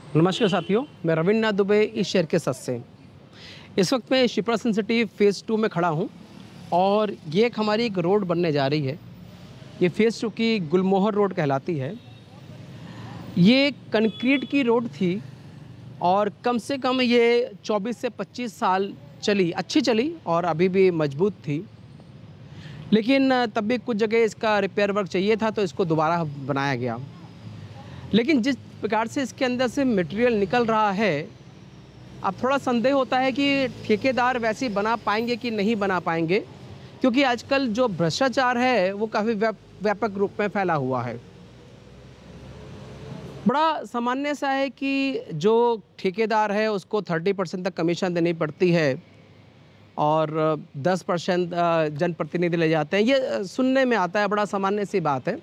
नमस्कार साथियों, मैं रविन्द्रनाथ दुबे इस शहर के सच से। इस वक्त मैं शिप्रा सिटी फ़ेज़ 2 में खड़ा हूँ और ये हमारी एक रोड बनने जा रही है। ये फ़ेज़ 2 की गुलमोहर रोड कहलाती है। ये कंक्रीट की रोड थी और कम से कम ये 24 से 25 साल चली, अच्छी चली और अभी भी मजबूत थी। लेकिन तब भी कुछ जगह इसका रिपेयर वर्क चाहिए था, तो इसको दोबारा बनाया गया। लेकिन जिस प्रकार से इसके अंदर से मटेरियल निकल रहा है, अब थोड़ा संदेह होता है कि ठेकेदार वैसे ही बना पाएंगे कि नहीं बना पाएंगे, क्योंकि आजकल जो भ्रष्टाचार है वो काफ़ी व्यापक रूप में फैला हुआ है। बड़ा सामान्य सा है कि जो ठेकेदार है उसको 30% तक कमीशन देनी पड़ती है और 10% जनप्रतिनिधि ले जाते हैं। ये सुनने में आता है, बड़ा सामान्य सी बात है।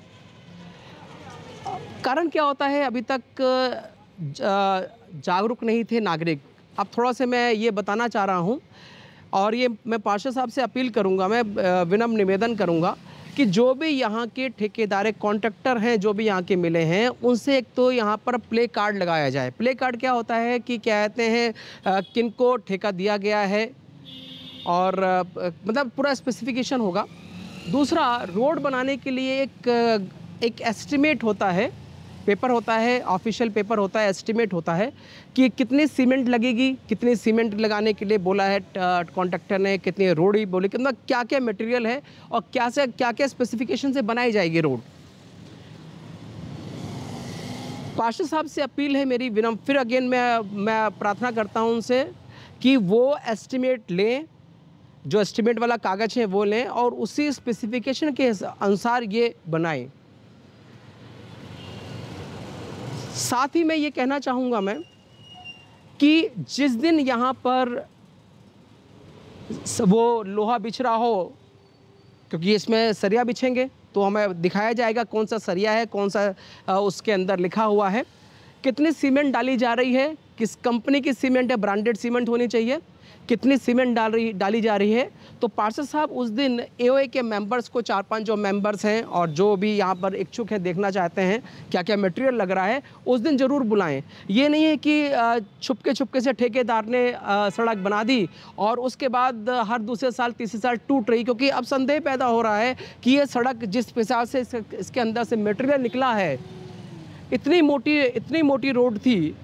कारण क्या होता है, अभी तक जागरूक नहीं थे नागरिक। अब थोड़ा से मैं ये बताना चाह रहा हूँ और ये मैं पार्षद साहब से अपील करूँगा, मैं विनम्र निवेदन करूँगा कि जो भी यहाँ के ठेकेदार कॉन्ट्रैक्टर हैं, जो भी यहाँ के मिले हैं, उनसे एक तो यहाँ पर प्ले कार्ड लगाया जाए। प्ले कार्ड क्या होता है कि क्या कहते हैं, किनको ठेका दिया गया है और मतलब पूरा स्पेसिफिकेशन होगा। दूसरा, रोड बनाने के लिए एक एस्टिमेट होता है, पेपर होता है, ऑफिशियल पेपर होता है, एस्टिमेट होता है कि कितनी सीमेंट लगेगी, कितनी सीमेंट लगाने के लिए बोला है कॉन्ट्रैक्टर ने, कितनी रोड़ी बोली, कितना क्या क्या मटेरियल है और क्या क्या स्पेसिफिकेशन से बनाई जाएगी रोड। पार्षद साहब से अपील है मेरी विनम्र, फिर अगेन मैं प्रार्थना करता हूं उनसे कि वो एस्टिमेट लें, जो एस्टिमेट वाला कागज़ है वो लें और उसी स्पेसिफिकेशन के अनुसार ये बनाएं। साथ ही मैं ये कहना चाहूँगा मैं कि जिस दिन यहाँ पर वो लोहा बिछ रहा हो, क्योंकि इसमें सरिया बिछेंगे तो हमें दिखाया जाएगा कौन सा सरिया है, कौन सा उसके अंदर लिखा हुआ है, कितनी सीमेंट डाली जा रही है, किस कंपनी की सीमेंट है, ब्रांडेड सीमेंट होनी चाहिए, कितनी सीमेंट डाली जा रही है। तो पार्षद साहब उस दिन एओए के मेंबर्स को, 4-5 जो मेंबर्स हैं और जो भी यहाँ पर इच्छुक हैं, देखना चाहते हैं क्या क्या मटेरियल लग रहा है, उस दिन ज़रूर बुलाएं। ये नहीं है कि छुपके से ठेकेदार ने सड़क बना दी और उसके बाद हर दूसरे साल तीसरे साल टूट रही, क्योंकि अब संदेह पैदा हो रहा है कि ये सड़क जिस हिसाब से इसके अंदर से मटेरियल निकला है, इतनी मोटी रोड थी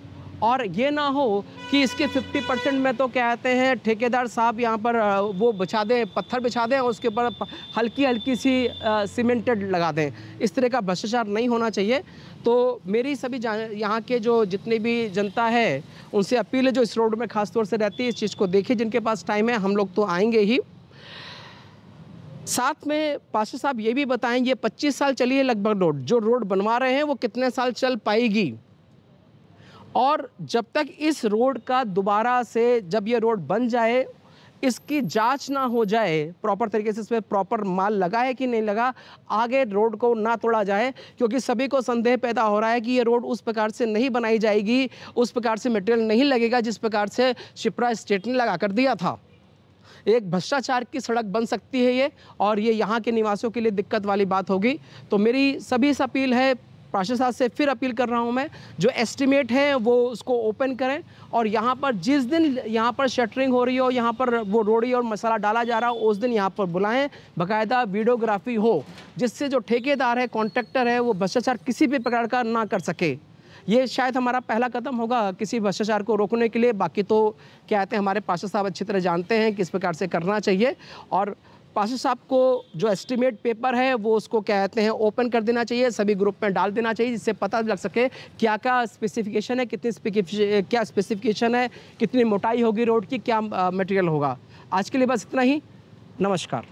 और ये ना हो कि इसके 50% में तो कहते हैं ठेकेदार साहब यहाँ पर वो बिछा दें, पत्थर बिछा दें और उसके ऊपर हल्की सी सीमेंटेड लगा दें। इस तरह का भ्रष्टाचार नहीं होना चाहिए। तो मेरी सभी यहाँ के जो जितनी भी जनता है उनसे अपील है, जो इस रोड में ख़ास तौर से रहती है, इस चीज़ को देखिए। जिनके पास टाइम है, हम लोग तो आएंगे ही। साथ में पार्षद साहब ये भी बताएं, ये 25 साल चली है लगभग रोड, जो रोड बनवा रहे हैं वो कितने साल चल पाएगी, और जब तक इस रोड का दोबारा से, जब ये रोड बन जाए, इसकी जांच ना हो जाए प्रॉपर तरीके से, इसमें प्रॉपर माल लगा है कि नहीं लगा, आगे रोड को ना तोड़ा जाए, क्योंकि सभी को संदेह पैदा हो रहा है कि ये रोड उस प्रकार से नहीं बनाई जाएगी, उस प्रकार से मटेरियल नहीं लगेगा जिस प्रकार से शिप्रा स्टेट ने लगा कर दिया था। एक भ्रष्टाचार की सड़क बन सकती है ये, और ये यहाँ के निवासियों के लिए दिक्कत वाली बात होगी। तो मेरी सभी से अपील है, पार्षद साहब से फिर अपील कर रहा हूं मैं, जो एस्टिमेट है वो उसको ओपन करें और यहाँ पर जिस दिन यहाँ पर शटरिंग हो रही हो, यहाँ पर वो रोड़ी और मसाला डाला जा रहा हो, उस दिन यहाँ पर बुलाएं, बाकायदा वीडियोग्राफी हो, जिससे जो ठेकेदार है, कॉन्ट्रैक्टर है, वो भ्रष्टाचार किसी भी प्रकार का ना कर सके। ये शायद हमारा पहला कदम होगा किसी भ्रष्टाचार को रोकने के लिए। बाकी तो क्या कहते हैं, हमारे पार्षद साहब अच्छी तरह जानते हैं किस प्रकार से करना चाहिए, और पार्षद साहब को जो एस्टिमेट पेपर है वो उसको क्या कहते हैं ओपन कर देना चाहिए, सभी ग्रुप में डाल देना चाहिए, जिससे पता लग सके क्या क्या स्पेसिफिकेशन है, क्या स्पेसिफिकेशन है, कितनी मोटाई होगी रोड की, क्या मटेरियल होगा। आज के लिए बस इतना ही। नमस्कार।